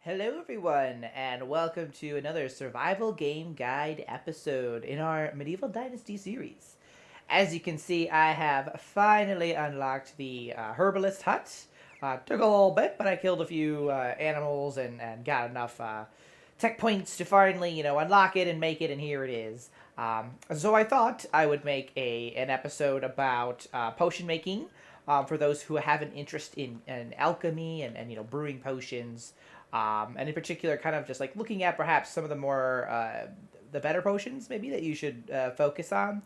Hello, everyone, and welcome to another survival game guide episode in our Medieval Dynasty series. As you can see, I have finally unlocked the Herbalist Hut. Took a little bit, but I killed a few animals and got enough tech points to finally, unlock it and make it, and here it is. So I thought I would make an episode about potion making for those who have an interest in alchemy and brewing potions. And in particular, kind of just like looking at perhaps some of the more the better potions maybe that you should focus on.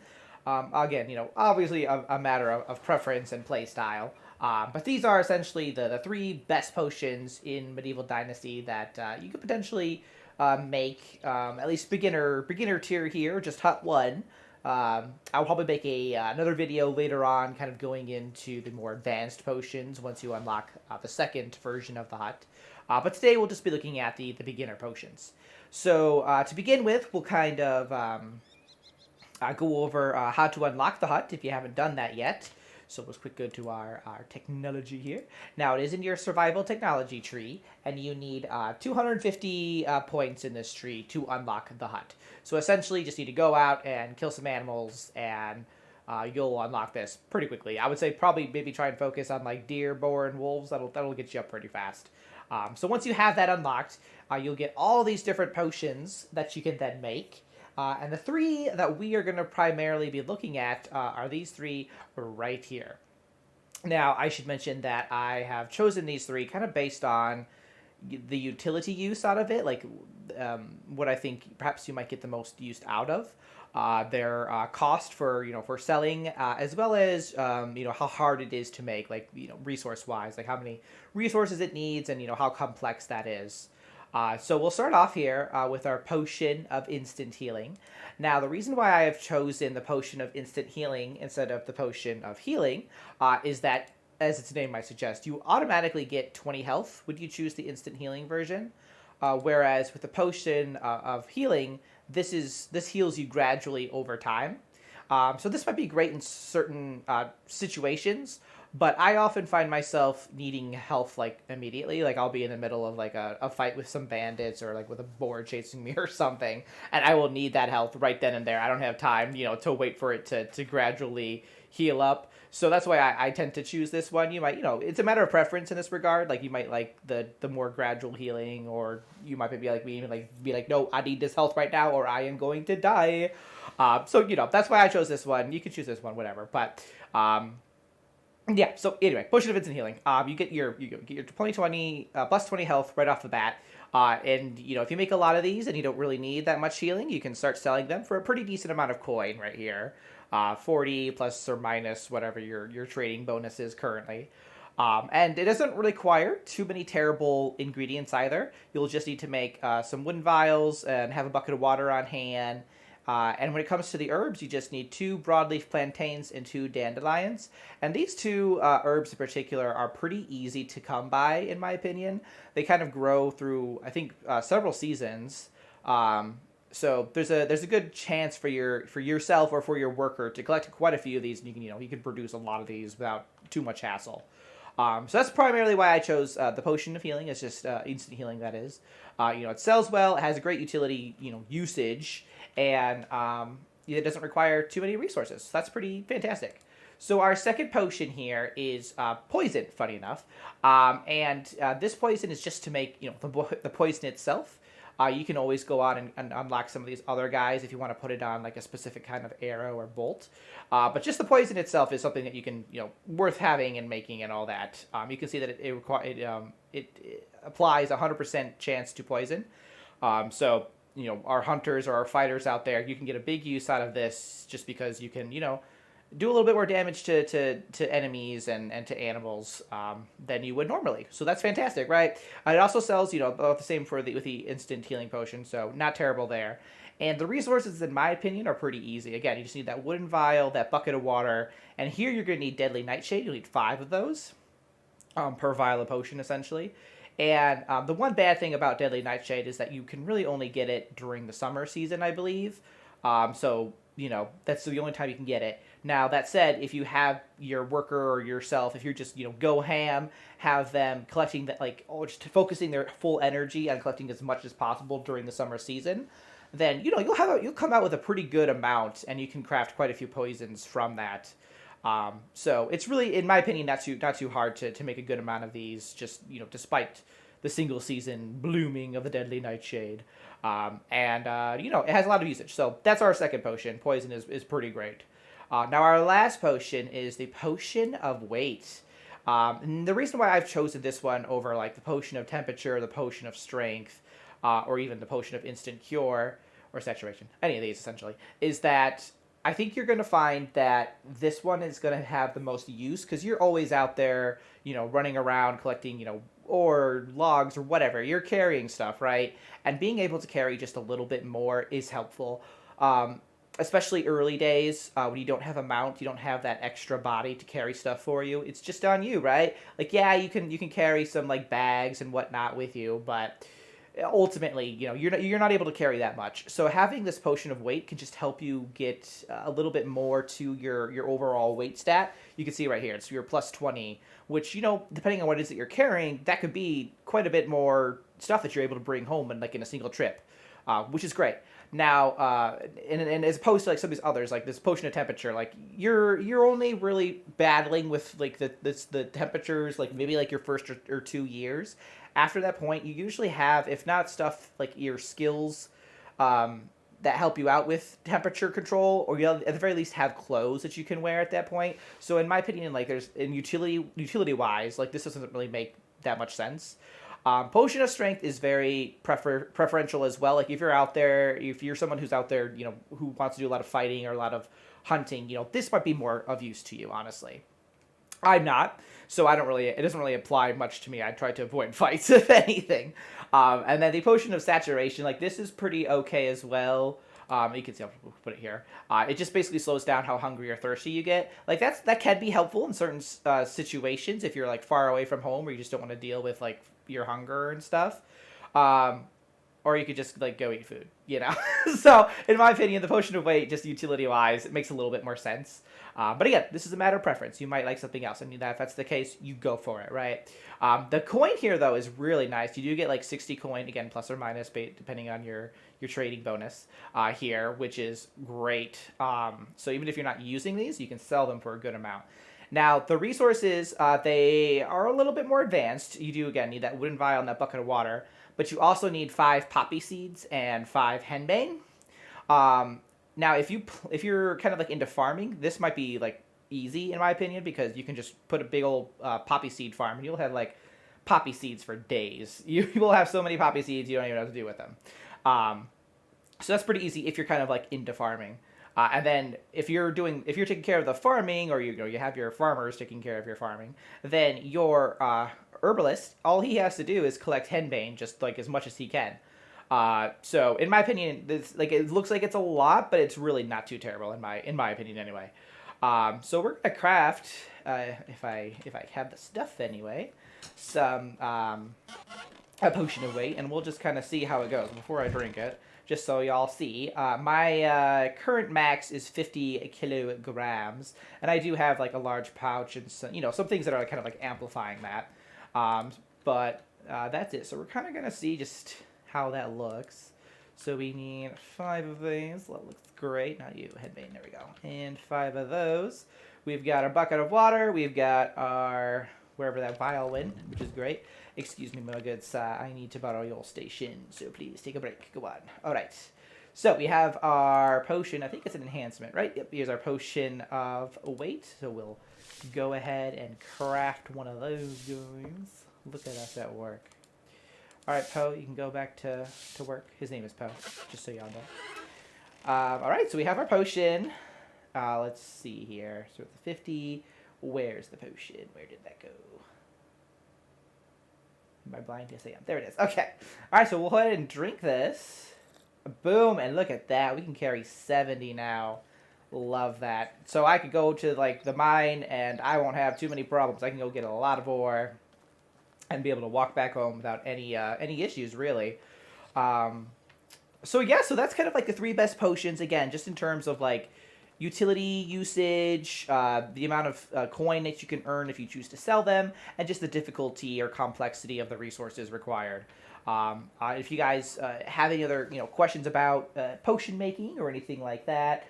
Again, obviously a matter of preference and play style. But these are essentially the three best potions in Medieval Dynasty that you could potentially make at least beginner tier here, just Hut 1. I'll probably make another video later on, kind of going into the more advanced potions once you unlock the second version of the hut. But today we'll just be looking at the beginner potions. So to begin with, we'll kind of go over how to unlock the hut if you haven't done that yet. So let's quick go to our technology here. Now it is in your survival technology tree, and you need 250 points in this tree to unlock the hut. So essentially, you just need to go out and kill some animals, and you'll unlock this pretty quickly. I would say probably maybe try and focus on like deer, boar, and wolves. That'll get you up pretty fast. So once you have that unlocked, you'll get all these different potions that you can then make. And the three that we are going to primarily be looking at are these three right here. Now, I should mention that I have chosen these three kind of based on the utility use out of it, like what I think perhaps you might get the most use out of. Their cost for for selling, as well as how hard it is to make, like resource wise, like how many resources it needs, and how complex that is. So we'll start off here with our potion of instant healing. Now, the reason why I have chosen the potion of instant healing instead of the potion of healing is that, as its name might suggest, you automatically get 20 health when you choose the instant healing version. Whereas with the potion of healing, this heals you gradually over time. So this might be great in certain situations, but I often find myself needing health like immediately. Like I'll be in the middle of like a fight with some bandits or like with a boar chasing me or something, and I will need that health right then and there. I don't have time, to wait for it to gradually heal up. So that's why I tend to choose this one. You might, it's a matter of preference in this regard. Like you might like the more gradual healing, or you might be like me, be like, no, I need this health right now, or I am going to die. So that's why I chose this one. You could choose this one, whatever. But yeah. So anyway, potion of instant healing. You get your 20 plus 20 health right off the bat. And if you make a lot of these and you don't really need that much healing, you can start selling them for a pretty decent amount of coin right here. 40 plus or minus whatever your trading bonus is currently. And it doesn't require too many terrible ingredients either. You'll just need to make some wooden vials and have a bucket of water on hand. And when it comes to the herbs, you just need 2 broadleaf plantains and 2 dandelions. And these 2 herbs in particular are pretty easy to come by, in my opinion. They kind of grow through, I think, several seasons. So there's a good chance for yourself or for your worker to collect quite a few of these, and you can produce a lot of these without too much hassle. So that's primarily why I chose the potion of healing. It's just instant healing, that is. It sells well. It has a great utility, usage, and it doesn't require too many resources. So that's pretty fantastic. So our second potion here is poison. Funny enough, and this poison is just to make the poison itself. You can always go out and unlock some of these other guys if you want to put it on like a specific kind of arrow or bolt. But just the poison itself is something that you can, worth having and making and all that. You can see that it applies 100% chance to poison. So, our hunters or our fighters out there, you can get a big use out of this just because you can, do a little bit more damage to enemies and to animals than you would normally. So that's fantastic, right? It also sells, about the same with the instant healing potion, so not terrible there. And the resources, in my opinion, are pretty easy. Again, you just need that wooden vial, that bucket of water, and here you're going to need deadly nightshade. You'll need 5 of those per vial of potion, essentially. And the one bad thing about deadly nightshade is that you can really only get it during the summer season, I believe. So that's the only time you can get it. Now, that said, if you have your worker or yourself, if you're just, go ham, have them collecting that, like, just focusing their full energy on collecting as much as possible during the summer season, then, you'll come out with a pretty good amount, and you can craft quite a few poisons from that. So it's really, in my opinion, not too hard to make a good amount of these, just, despite the single season blooming of the deadly nightshade. It has a lot of usage. So that's our second potion. Poison is pretty great. Now our last potion is the Potion of Weight. And the reason why I've chosen this one over like the Potion of Temperature, the Potion of Strength, or even the Potion of Instant Cure or Saturation, any of these essentially, is that I think you're going to find that this one is going to have the most use because you're always out there, running around collecting, or logs or whatever. You're carrying stuff, right? And being able to carry just a little bit more is helpful. Especially early days when you don't have a mount, you don't have that extra body to carry stuff for you. It's just on you, right? Like, yeah, you can carry some like bags and whatnot with you, but ultimately, you're not able to carry that much. So having this Potion of Weight can just help you get a little bit more to your overall weight stat. You can see right here, it's your plus 20, which, depending on what it is that you're carrying, that could be quite a bit more stuff that you're able to bring home in a single trip, which is great. Now, and as opposed to like some of these others, like this Potion of Temperature, like you're only really battling with like the temperatures, like maybe like your first or 2 years. After that point, you usually have, if not stuff like your skills that help you out with temperature control, or you at the very least have clothes that you can wear at that point. So in my opinion, like there's in utility wise, like this doesn't really make that much sense. Potion of Strength is very preferential as well. Like if you're out there, if you're someone who's out there, who wants to do a lot of fighting or a lot of hunting, this might be more of use to you, honestly. I'm not, so it doesn't really apply much to me. I try to avoid fights, if anything. And then the Potion of Saturation, like this is pretty okay as well. You can see I'll put it here. It just basically slows down how hungry or thirsty you get. Like that can be helpful in certain situations if you're like far away from home or you just don't want to deal with like your hunger and stuff. Or you could just like go eat food, So in my opinion, the Potion of Weight, just utility wise, it makes a little bit more sense. But again, this is a matter of preference. You might like something else. I mean, if that's the case, you go for it, right? The coin here though is really nice. You do get like 60 coin, again, plus or minus, depending on your trading bonus here, which is great. So even if you're not using these, you can sell them for a good amount. Now, the resources, they are a little bit more advanced. You do, again, need that wooden vial and that bucket of water. But you also need 5 poppy seeds and 5 henbane. Now, if you're kind of like into farming, this might be like easy in my opinion because you can just put a big old poppy seed farm and you'll have like poppy seeds for days. You will have so many poppy seeds you don't even know what to do with them. So that's pretty easy if you're kind of like into farming. And then if you're taking care of the farming, or you have your farmers taking care of your farming, then your herbalist, all he has to do is collect henbane, just like as much as he can. So in my opinion, this it looks like it's a lot, but it's really not too terrible in my opinion anyway. So we're gonna craft, if I have the stuff anyway, some a Potion of Weight, and we'll just kind of see how it goes before I drink it. Just so y'all see, my current max is 50 kilograms, and I do have like a large pouch and some things that are kind of like amplifying that. But that's it. So we're kind of gonna see just how that looks. So we need 5 of these. That looks great. Not you, headbane. There we go. And 5 of those. We've got our bucket of water. We've got our wherever that vial went, which is great. Excuse me, my goods. I need to borrow your station, so please take a break. Go on. All right. So we have our potion. I think it's an enhancement, right? Yep. Here's our Potion of Weight. So we'll go ahead and craft one of those guys. Look at us at work. All right, Poe, you can go back to work. His name is Poe, just so y'all know. All right, so we have our potion. Let's see here. So the 50. Where's the potion? Where did that go? Am I blind? Yes, I am. There it is. Okay. All right, so we'll go ahead and drink this. Boom, and look at that. We can carry 70 now. Love that. So I could go to like the mine, and I won't have too many problems. I can go get a lot of ore and be able to walk back home without any issues, really. So yeah, so that's kind of like the 3 best potions, again, just in terms of like, utility usage, the amount of coin that you can earn if you choose to sell them, and just the difficulty or complexity of the resources required. If you guys have any other questions about potion making or anything like that,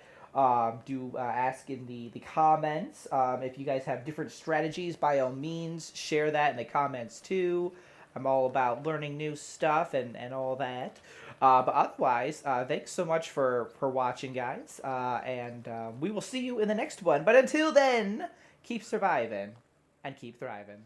do ask in the comments. If you guys have different strategies, by all means, share that in the comments too. I'm all about learning new stuff and all that. But otherwise, thanks so much for watching, guys. And we will see you in the next one. But until then, keep surviving and keep thriving.